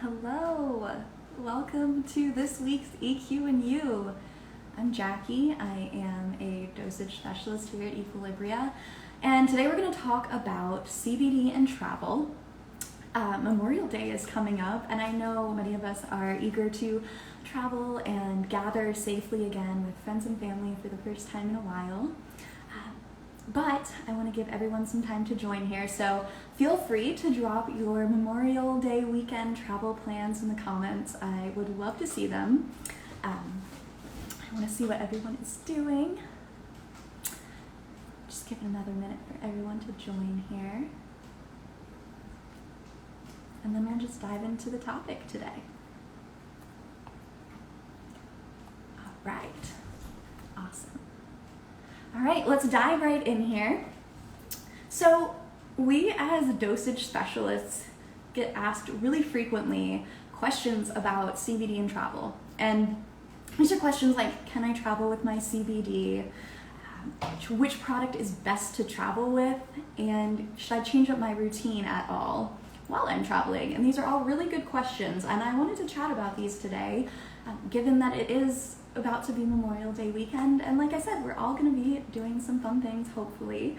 Hello, welcome to this week's EQ and You. I'm Jackie. I am a dosage specialist here at Equilibria, and today we're going to talk about CBD and travel. Memorial Day is coming up, and I know many of us are eager to travel and gather safely again with friends and family for the first time in a while. But I want to give everyone some time to join here, so feel free to drop your Memorial Day weekend travel plans in the comments. I would love to see them. I want to see what everyone is doing. Just give it another minute for everyone to join here. And then we'll just dive into the topic today. All right, awesome. All right, let's dive right in here. So we as dosage specialists get asked really frequently questions about CBD and travel. And these are questions like, can I travel with my CBD? Which product is best to travel with? And should I change up my routine at all while I'm traveling? And these are all really good questions. And I wanted to chat about these today, given that it is about to be Memorial Day weekend, and like I said, we're all going to be doing some fun things, hopefully.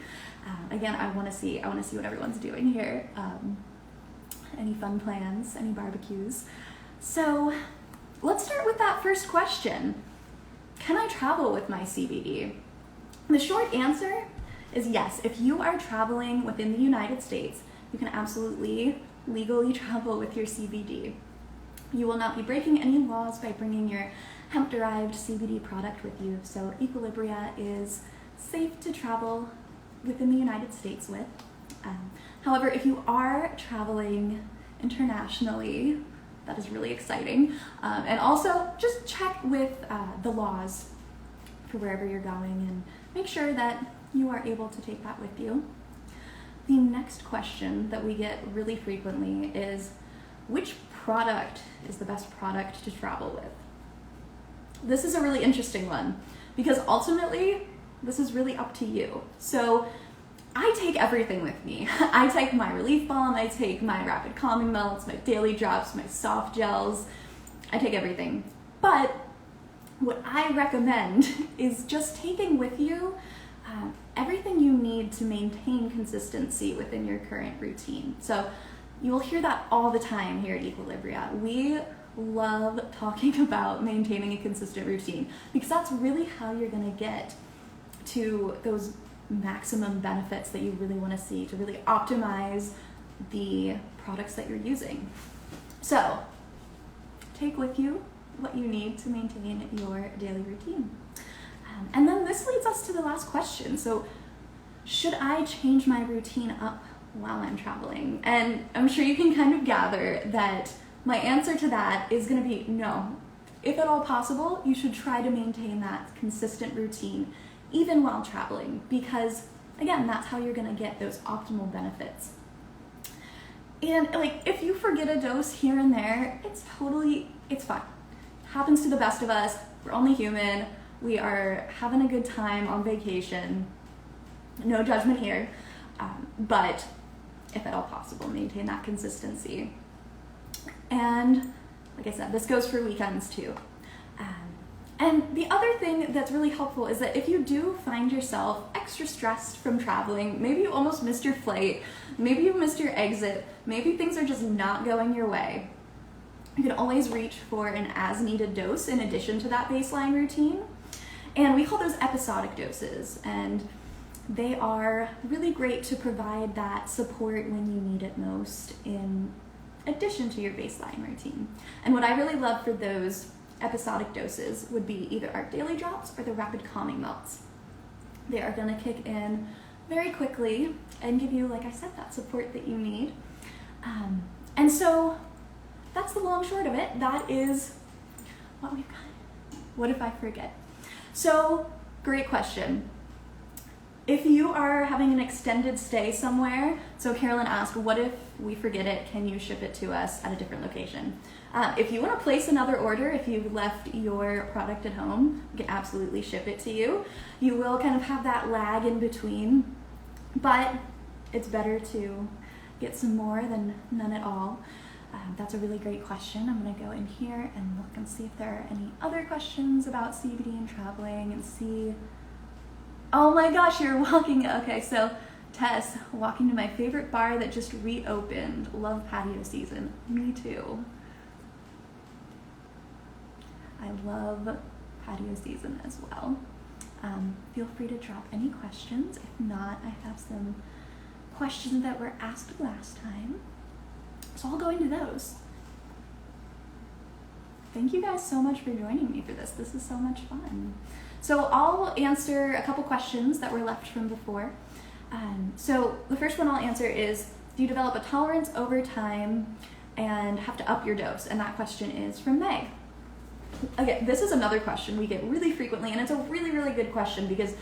Again, I want to see what everyone's doing here. Any fun plans? Any barbecues? So let's start with that first question. Can I travel with my CBD? The short answer is yes. If you are traveling within the United States, you can absolutely legally travel with your CBD. You will not be breaking any laws by bringing your hemp-derived CBD product with you, so Equilibria is safe to travel within the United States with. However, if you are traveling internationally, that is really exciting. And also, just check with the laws for wherever you're going and make sure that you are able to take that with you. The next question that we get really frequently is, which product is the best product to travel with? This is a really interesting one because ultimately this is really up to you. So I take everything with me. I take my relief balm, I take my rapid calming melts, my daily drops, my soft gels. I take everything. But what I recommend is just taking with you everything you need to maintain consistency within your current routine. So you will hear that all the time here at Equilibria. We love talking about maintaining a consistent routine because that's really how you're going to get to those maximum benefits that you really want to see to really optimize the products that you're using. So take with you what you need to maintain your daily routine. And then this leads us to the last question. So should I change my routine up while I'm traveling? And I'm sure you can kind of gather that my answer to that is going to be no. If at all possible, you should try to maintain that consistent routine even while traveling because, again, that's how you're going to get those optimal benefits. And if you forget a dose here and there, it's fine. It happens to the best of us. We're only human. We are having a good time on vacation. No judgment here. But if at all possible, maintain that consistency. And like I said, this goes for weekends too. And the other thing that's really helpful is that if you do find yourself extra stressed from traveling, maybe you almost missed your flight, maybe you missed your exit, maybe things are just not going your way, you can always reach for an as-needed dose in addition to that baseline routine. And we call those episodic doses, and they are really great to provide that support when you need it most in addition to your baseline routine. And what I really love for those episodic doses would be either our daily drops or the rapid calming melts. They are going to kick in very quickly and give you, like I said, that support that you need. And so that's the long short of it. That is what we've got. What if I forget? So, great question. If you are having an extended stay somewhere, so Carolyn asked, what if we forget it? Can you ship it to us at a different location? If you want to place another order, if you've left your product at home, we can absolutely ship it to you. You will kind of have that lag in between, but it's better to get some more than none at all. That's a really great question. I'm going to go in here and look and see if there are any other questions about CBD and traveling and see. Oh my gosh, you're walking. Okay, so Tess, walking to my favorite bar that just reopened. Love patio season. Me too. I love patio season as well. Feel free to drop any questions. If not, I have some questions that were asked last time. So I'll go into those. Thank you guys so much for joining me for this. This is so much fun. So I'll answer a couple questions that were left from before. So the first one I'll answer is, do you develop a tolerance over time and have to up your dose? And that question is from Meg. Okay, this is another question we get really frequently, and it's a really, really good question because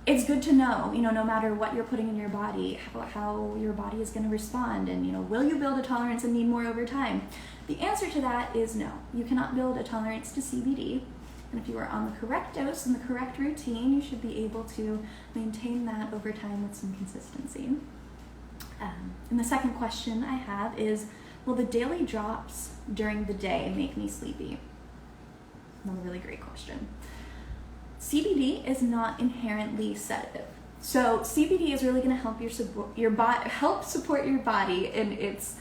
it's good to know, no matter what you're putting in your body, how your body is going to respond, and, will you build a tolerance and need more over time? The answer to that is no. You cannot build a tolerance to CBD, and if you are on the correct dose and the correct routine, you should be able to maintain that over time with some consistency. And the second question I have is, will the daily drops during the day make me sleepy? Another really great question. CBD is not inherently sedative. So CBD is really going to help help support your body in its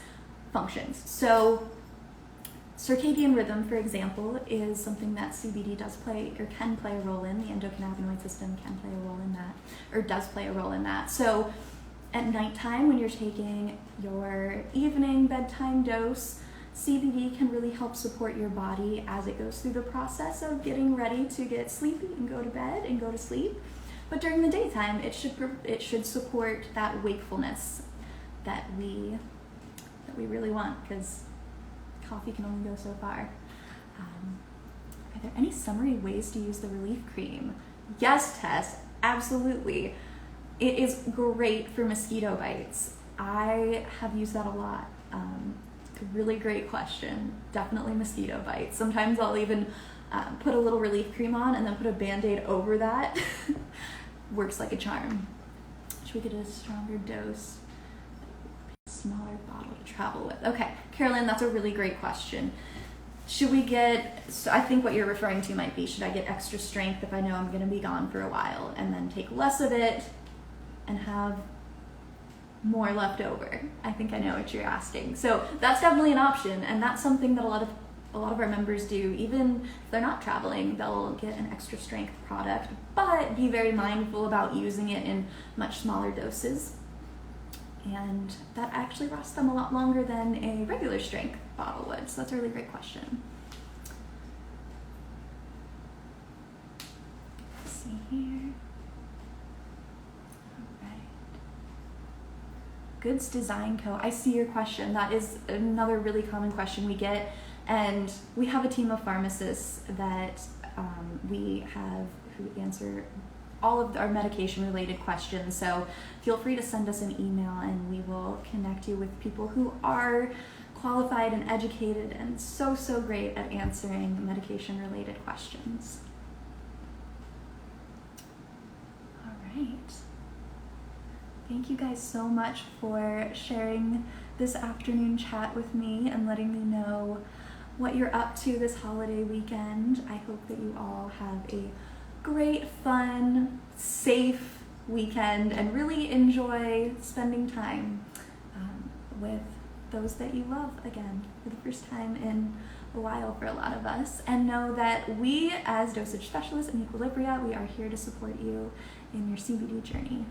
functions. So circadian rhythm, for example, is something that CBD does play or can play a role in. The endocannabinoid system can play a role in that, or does play a role in that. So at nighttime, when you're taking your evening bedtime dose, CBD can really help support your body as it goes through the process of getting ready to get sleepy and go to bed and go to sleep. But during the daytime, it should support that wakefulness that we really want, because coffee can only go so far. Are there any summary ways to use the relief cream? Yes, Tess, absolutely. It is great for mosquito bites. I have used that a lot. Really great question. Definitely mosquito bites. Sometimes I'll even put a little relief cream on and then put a Band-Aid over that. Works like a charm. Should we get a stronger dose? Smaller bottle to travel with. Okay, Carolyn, that's a really great question. Should we so I think what you're referring to might be, should I get extra strength if I know I'm going to be gone for a while, and then take less of it and have more left over? I think I know what you're asking. So that's definitely an option, and that's something that a lot of our members do. Even if they're not traveling, they'll get an extra strength product, but be very mindful about using it in much smaller doses. And that actually lasts them a lot longer than a regular strength bottle would. So that's a really great question. Let's see here. Goods Design Co. I see your question. That is another really common question we get, and we have a team of pharmacists that we have who answer all of our medication related questions. So feel free to send us an email and we will connect you with people who are qualified and educated and so great at answering medication related questions. All right. Thank you guys so much for sharing this afternoon chat with me and letting me know what you're up to this holiday weekend. I hope that you all have a great, fun, safe weekend and really enjoy spending time with those that you love again for the first time in a while for a lot of us. And know that we as Dosage Specialists in Equilibria, we are here to support you in your CBD journey.